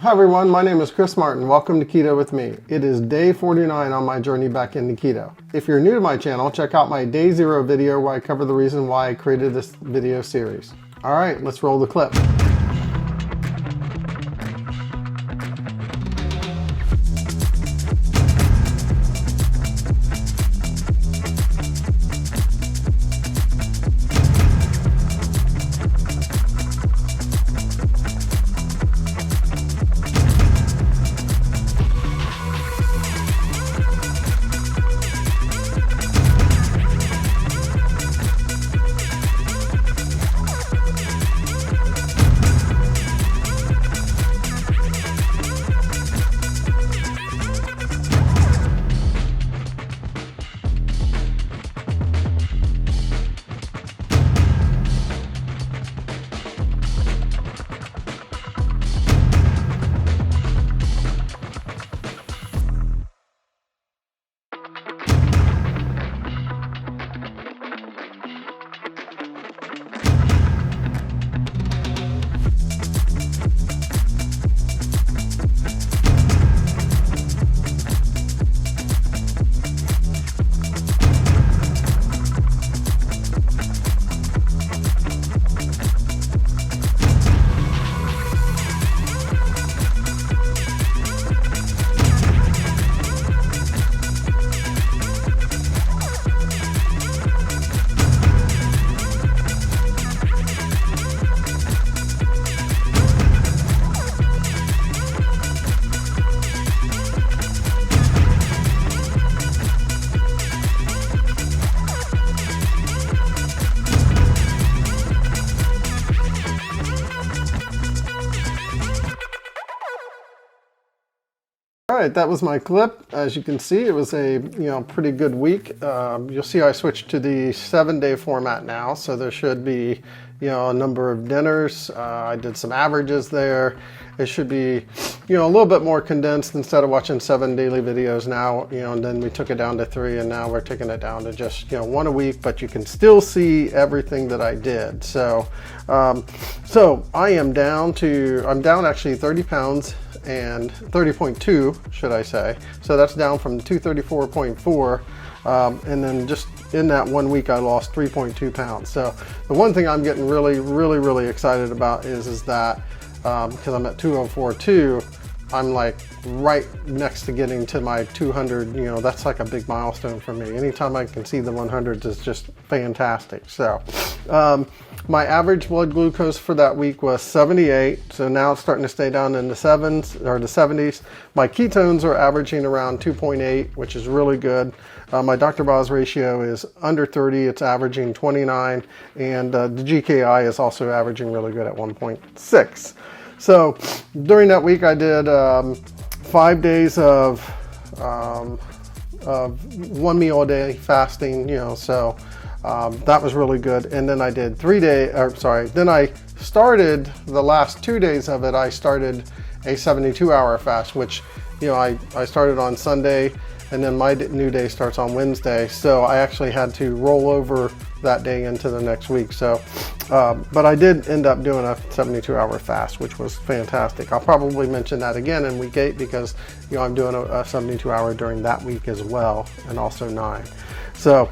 Hi everyone, my name is Chris Martin. Welcome to Keto with me. It is day 49 on my journey back into keto. If you're new to my channel, check out my day 0 video where I cover the reason why I created this video series. All right, let's roll the clip. All right, that was my clip. As you can see, it was a pretty good week. You'll see I switched to the 7-day format now, so there should be a number of dinners. I did some averages there. It should be a little bit more condensed instead of watching 7 daily videos now. And then we took it down to 3, and now we're taking it down to just 1 a week. But you can still see everything that I did. So I am down actually 30 pounds. And 30.2, should I say. So that's down from the 234.4. And then just in that 1 week, I lost 3.2 pounds. So the one thing I'm getting really excited about is that because I'm at 204.2, I'm like right next to getting to my 200. That's like a big milestone for me. Anytime I can see the 100s is just fantastic. So my average blood glucose for that week was 78. So now it's starting to stay down in the 70s. My ketones are averaging around 2.8, which is really good. My Dr. Boz ratio is under 30. It's averaging 29. And the GKI is also averaging really good at 1.6. So during that week, I did 5 days of 1 meal a day fasting, so that was really good. And then I did then I started the last 2 days of it. I started a 72-hour fast, which, I started on Sunday, and then my new day starts on Wednesday. So I actually had to roll over that day into the next week. So, but I did end up doing a 72-hour fast, which was fantastic. I'll probably mention that again in week 8 because, I'm doing a 72-hour during that week as well, and also 9. So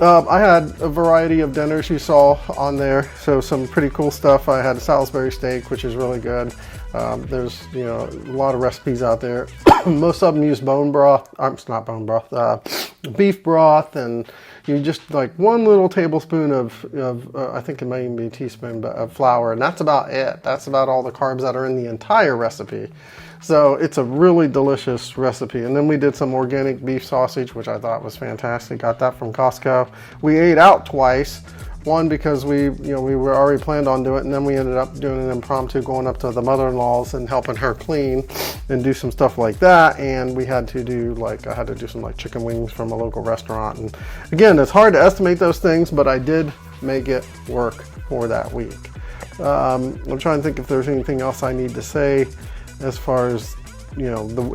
I had a variety of dinners you saw on there. So some pretty cool stuff. I had a Salisbury steak, which is really good. There's, a lot of recipes out there. Most of them use bone broth. Not bone broth, beef broth, and you just like 1 little tablespoon of I think it may even be a teaspoon, but of flour, and that's about it. That's about all the carbs that are in the entire recipe. So it's a really delicious recipe. And then we did some organic beef sausage, which I thought was fantastic. Got that from Costco. We ate out twice. One, because we were already planned on doing it, and then we ended up doing an impromptu, going up to the mother-in-law's and helping her clean and do some stuff like that. And we had to do I had to do some chicken wings from a local restaurant. And again, it's hard to estimate those things, but I did make it work for that week. I'm trying to think if there's anything else I need to say as far as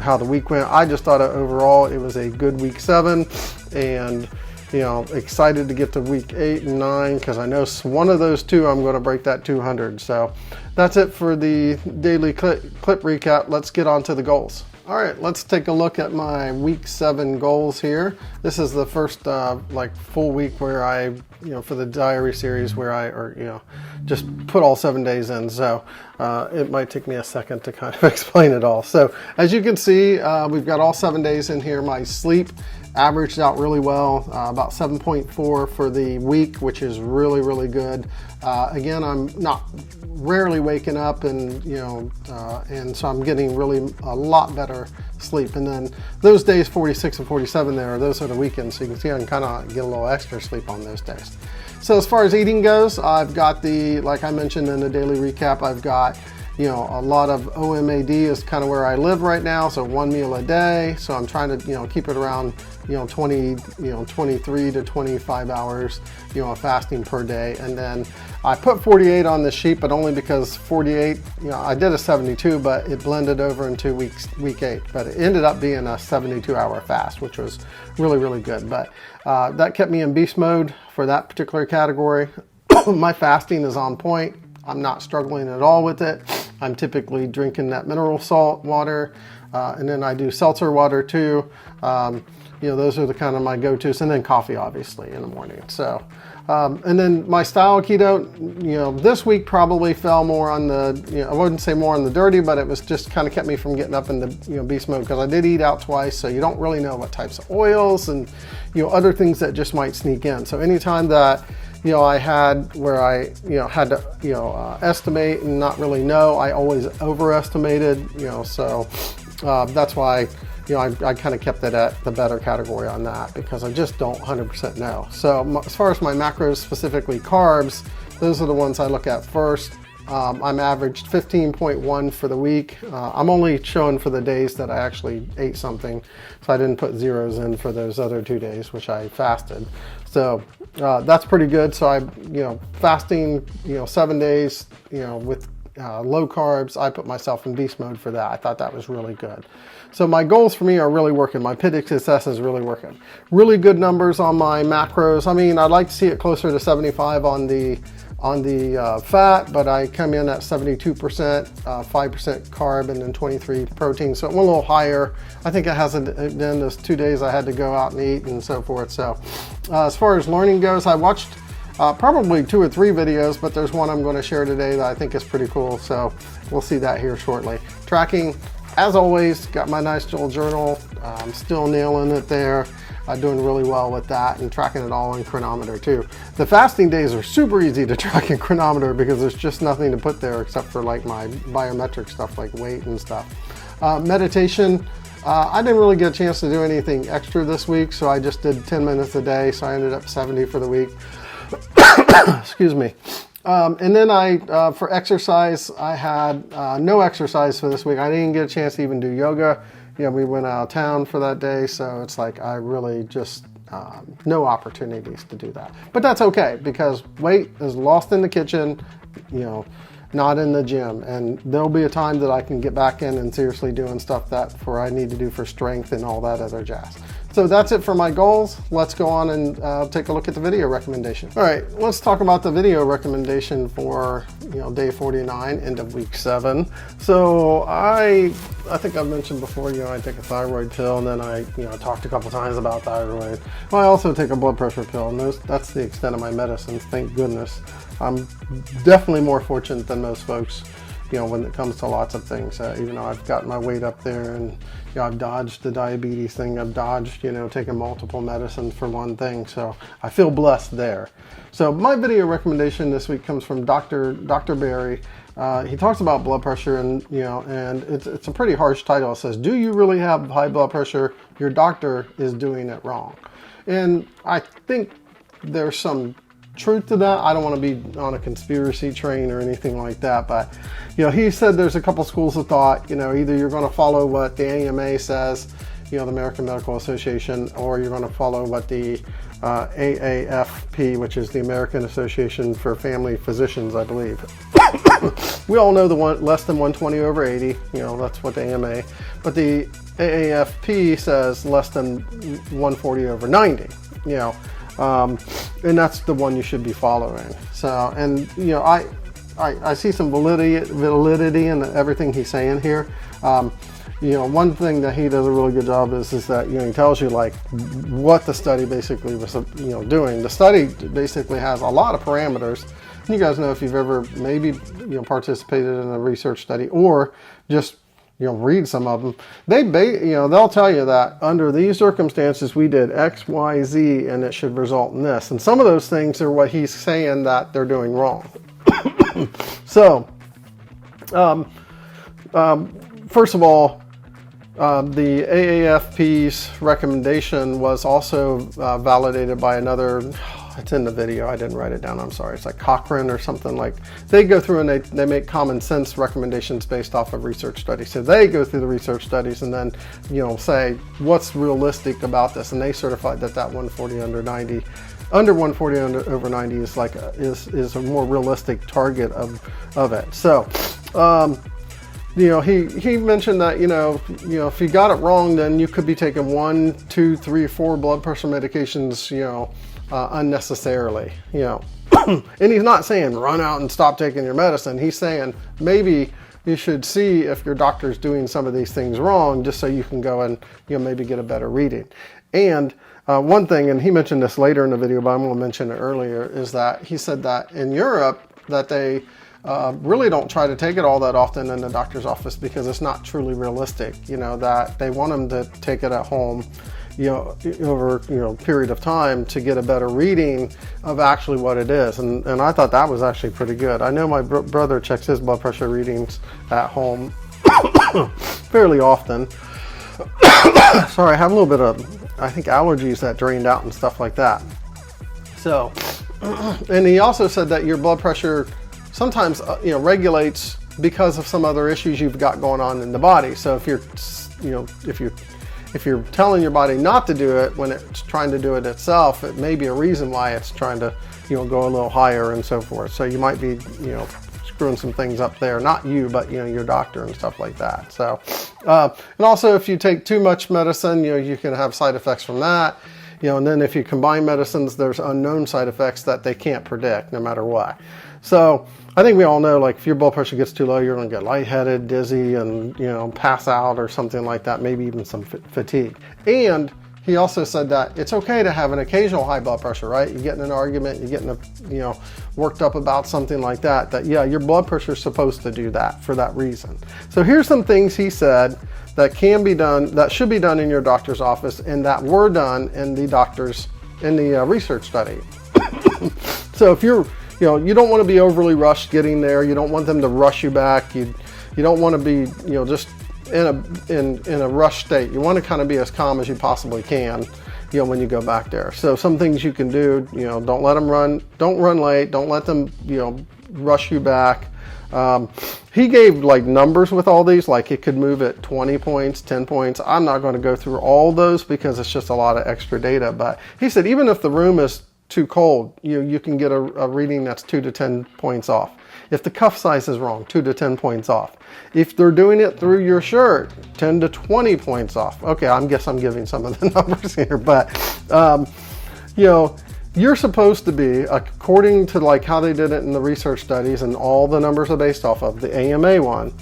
how the week went. I just thought overall it was a good week 7, and you know, excited to get to week 8 and 9 because I know one of those two I'm going to break that 200. So that's it for the daily clip recap. Let's get on to the goals. All right, let's take a look at my week 7 goals here. This is the first like full week where I, you know, for the diary series where I, just put all 7 days in. So it might take me a second to kind of explain it all. So as you can see, we've got all 7 days in here. My sleep averaged out really well, about 7.4 for the week, which is really, really good. Again, I'm not rarely waking up, and and so I'm getting really a lot better sleep. And then those days 46 and 47 there, those are the weekends, so you can see I can kind of get a little extra sleep on those days. So as far as eating goes, I've got like I mentioned in the daily recap, I've got a lot of OMAD is kind of where I live right now, so 1 meal a day. So I'm trying to keep it around 23 to 25 hours of fasting per day. And then I put 48 on the sheet, but only because 48, I did a 72, but it blended over into week 8. But it ended up being a 72-hour fast, which was really, really good. But that kept me in beast mode for that particular category. My fasting is on point. I'm not struggling at all with it. I'm typically drinking that mineral salt water, and then I do seltzer water too. Those are the kind of my go-tos, and then coffee obviously in the morning. So, and then my style keto, this week probably fell more on the, I wouldn't say more on the dirty, but it was just kind of kept me from getting up in the, beast mode, because I did eat out twice, so you don't really know what types of oils and, other things that just might sneak in. So anytime that, I had where I, had to, estimate and not really know, I always overestimated, so that's why, I kind of kept it at the better category on that, because I just don't 100% know. So as far as my macros, specifically carbs, those are the ones I look at first. I'm averaged 15.1 for the week. I'm only showing for the days that I actually ate something, so I didn't put zeros in for those other 2 days, which I fasted. So that's pretty good. So I, fasting, 7 days, with low carbs, I put myself in beast mode for that. I thought that was really good. So my goals for me are really working. My PITIC success is really working. Really good numbers on my macros. I mean, I'd like to see it closer to 75 on the fat, but I come in at 72%, 5% carb, and then 23 protein. So it went a little higher. I think it hasn't been those 2 days I had to go out and eat and so forth. So as far as learning goes, I watched probably 2 or 3 videos, but there's one I'm going to share today that I think is pretty cool. So we'll see that here shortly. Tracking, as always, got my nice little journal. I'm still nailing it there. Doing really well with that, and tracking it all in chronometer too. The fasting days are super easy to track in chronometer because there's just nothing to put there except for like my biometric stuff like weight and stuff. Meditation, I didn't really get a chance to do anything extra this week, so I just did 10 minutes a day, so I ended up 70 for the week. Excuse me. And then for exercise, I had no exercise for this week. I didn't get a chance to even do yoga. We went out of town for that day, so it's like I really just no opportunities to do that. But that's okay, because weight is lost in the kitchen, not in the gym. And there'll be a time that I can get back in and seriously doing stuff I need to do for strength and all that other jazz. So that's it for my goals. Let's go on and take a look at the video recommendation. All right, let's talk about the video recommendation for day 49, end of week 7. So I think I've mentioned before, I take a thyroid pill, and then I talked a couple times about thyroid. Well, I also take a blood pressure pill, and that's the extent of my medicine. Thank goodness. I'm definitely more fortunate than most folks, when it comes to lots of things. Even though I've got my weight up there, and I've dodged the diabetes thing, I've dodged, taking multiple medicines for one thing. So I feel blessed there. So my video recommendation this week comes from Dr. Barry. He talks about blood pressure, and and it's a pretty harsh title. It says, "Do you really have high blood pressure? Your doctor is doing it wrong." And I think there's some truth to that. I don't want to be on a conspiracy train or anything like that, but he said there's a couple schools of thought. Either you're going to follow what the AMA says, the American Medical Association, or you're going to follow what the AAFP, which is the American Association for Family Physicians, I believe. We all know the one less than 120/80, that's what the AMA, but the AAFP says less than 140/90. And that's the one you should be following. So, and you know, I see some validity in everything he's saying here. You know, one thing that he does a really good job is that, you know, he tells you like what the study basically was, you know, doing. The study basically has a lot of parameters. And you guys know, if you've ever maybe, you know, participated in a research study or just, you know, read some of them, you know, they'll tell you that under these circumstances we did X, Y, Z, and it should result in this. And some of those things are what he's saying that they're doing wrong. So, first of all, the AAFP's recommendation was also validated by another, it's in the video, I didn't write it down, I'm sorry, it's like Cochrane or something. Like, they go through and they make common sense recommendations based off of research studies. So they go through the research studies and then, you know, say what's realistic about this, and they certified that 140 under 90, under 140 over 90 is like is a more realistic target of it. So, you know, he mentioned that, you know, if you got it wrong, then you could be taking 1, 2, 3, 4 blood pressure medications, you know, unnecessarily, you know. And he's not saying run out and stop taking your medicine. He's saying maybe you should see if your doctor's doing some of these things wrong, just so you can go and, you know, maybe get a better reading. And one thing, and he mentioned this later in the video, but I'm going to mention it earlier, is that he said that in Europe that they really don't try to take it all that often in the doctor's office because it's not truly realistic, you know, that they want them to take it at home, you know, over, you know, period of time to get a better reading of actually what it is. And I thought that was actually pretty good. I know my brother checks his blood pressure readings at home fairly often. Sorry, I have a little bit of, I think, allergies that drained out and stuff like that. So, and he also said that your blood pressure sometimes, you know, regulates because of some other issues you've got going on in the body. So if you're, you know, if you're telling your body not to do it when it's trying to do it itself, it may be a reason why it's trying to, you know, go a little higher and so forth. So you might be, you know, screwing some things up there. Not you, but, you know, your doctor and stuff like that. So, and also if you take too much medicine, you know, you can have side effects from that. You know, and then if you combine medicines, there's unknown side effects that they can't predict no matter what. So I think we all know, like, if your blood pressure gets too low, you're going to get lightheaded, dizzy, and, you know, pass out or something like that, maybe even some fatigue. And he also said that it's okay to have an occasional high blood pressure, right? You get in an argument, you're getting, you know, worked up about something like that, yeah, your blood pressure is supposed to do that for that reason. So here's some things he said that can be done, that should be done in your doctor's office, and that were done in the research study. So if you're, you know, you don't want to be overly rushed getting there. You don't want them to rush you back. You don't want to be, you know, just in a rush state. You want to kind of be as calm as you possibly can, you know, when you go back there. So some things you can do, you know, don't let them run, don't run late, don't let them, you know, rush you back. He gave like numbers with all these, like it could move at 20 points, 10 points. I'm not going to go through all those because it's just a lot of extra data. But he said even if the room is too cold, you can get a reading that's 2 to 10 points off. If the cuff size is wrong, 2 to 10 points off. If they're doing it through your shirt, 10 to 20 points off. Okay, I guess I'm giving some of the numbers here, but you know, you're supposed to be, according to like how they did it in the research studies, and all the numbers are based off of the AMA one,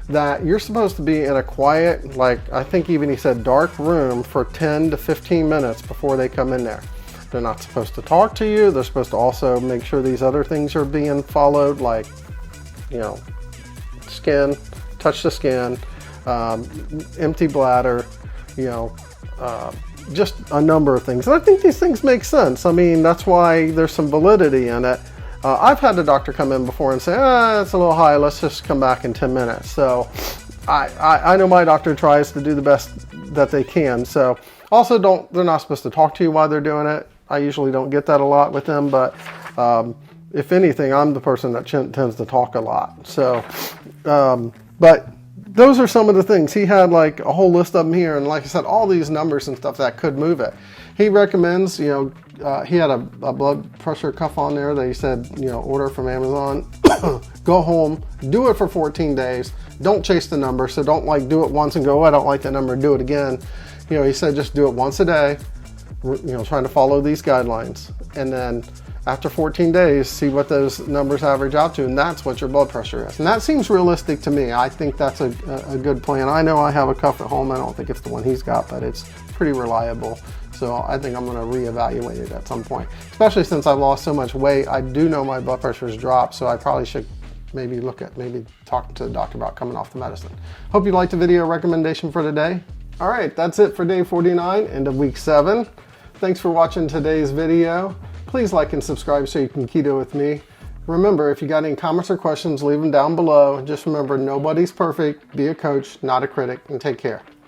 that you're supposed to be in a quiet, like I think even he said dark room for 10 to 15 minutes before they come in there. They're not supposed to talk to you. They're supposed to also make sure these other things are being followed, like, you know, skin, touch the skin, empty bladder, you know, just a number of things. And I think these things make sense. I mean, that's why there's some validity in it. I've had the doctor come in before and say, it's a little high, let's just come back in 10 minutes. So I know my doctor tries to do the best that they can. So also they're not supposed to talk to you while they're doing it. I usually don't get that a lot with them, but if anything, I'm the person that tends to talk a lot. So, but those are some of the things. He had like a whole list of them here, and like I said, all these numbers and stuff that could move it. He recommends, you know, he had a blood pressure cuff on there that he said, you know, order from Amazon. Go home, do it for 14 days. Don't chase the number, so don't like do it once and go, oh, I don't like that number, do it again. You know, he said just do it once a day. trying to follow these guidelines. And then after 14 days, see what those numbers average out to, and that's what your blood pressure is. And that seems realistic to me. I think that's a good plan. I know I have a cuff at home. I don't think it's the one he's got, but it's pretty reliable. So I think I'm going to reevaluate it at some point, especially since I've lost so much weight. I do know my blood pressure has dropped, so I probably should maybe talk to the doctor about coming off the medicine. Hope you liked the video recommendation for today. All right, that's it for day 49, end of week 7. Thanks for watching today's video. Please like and subscribe so you can keto with me. Remember, if you got any comments or questions, leave them down below. Just remember, nobody's perfect. Be a coach, not a critic, and take care.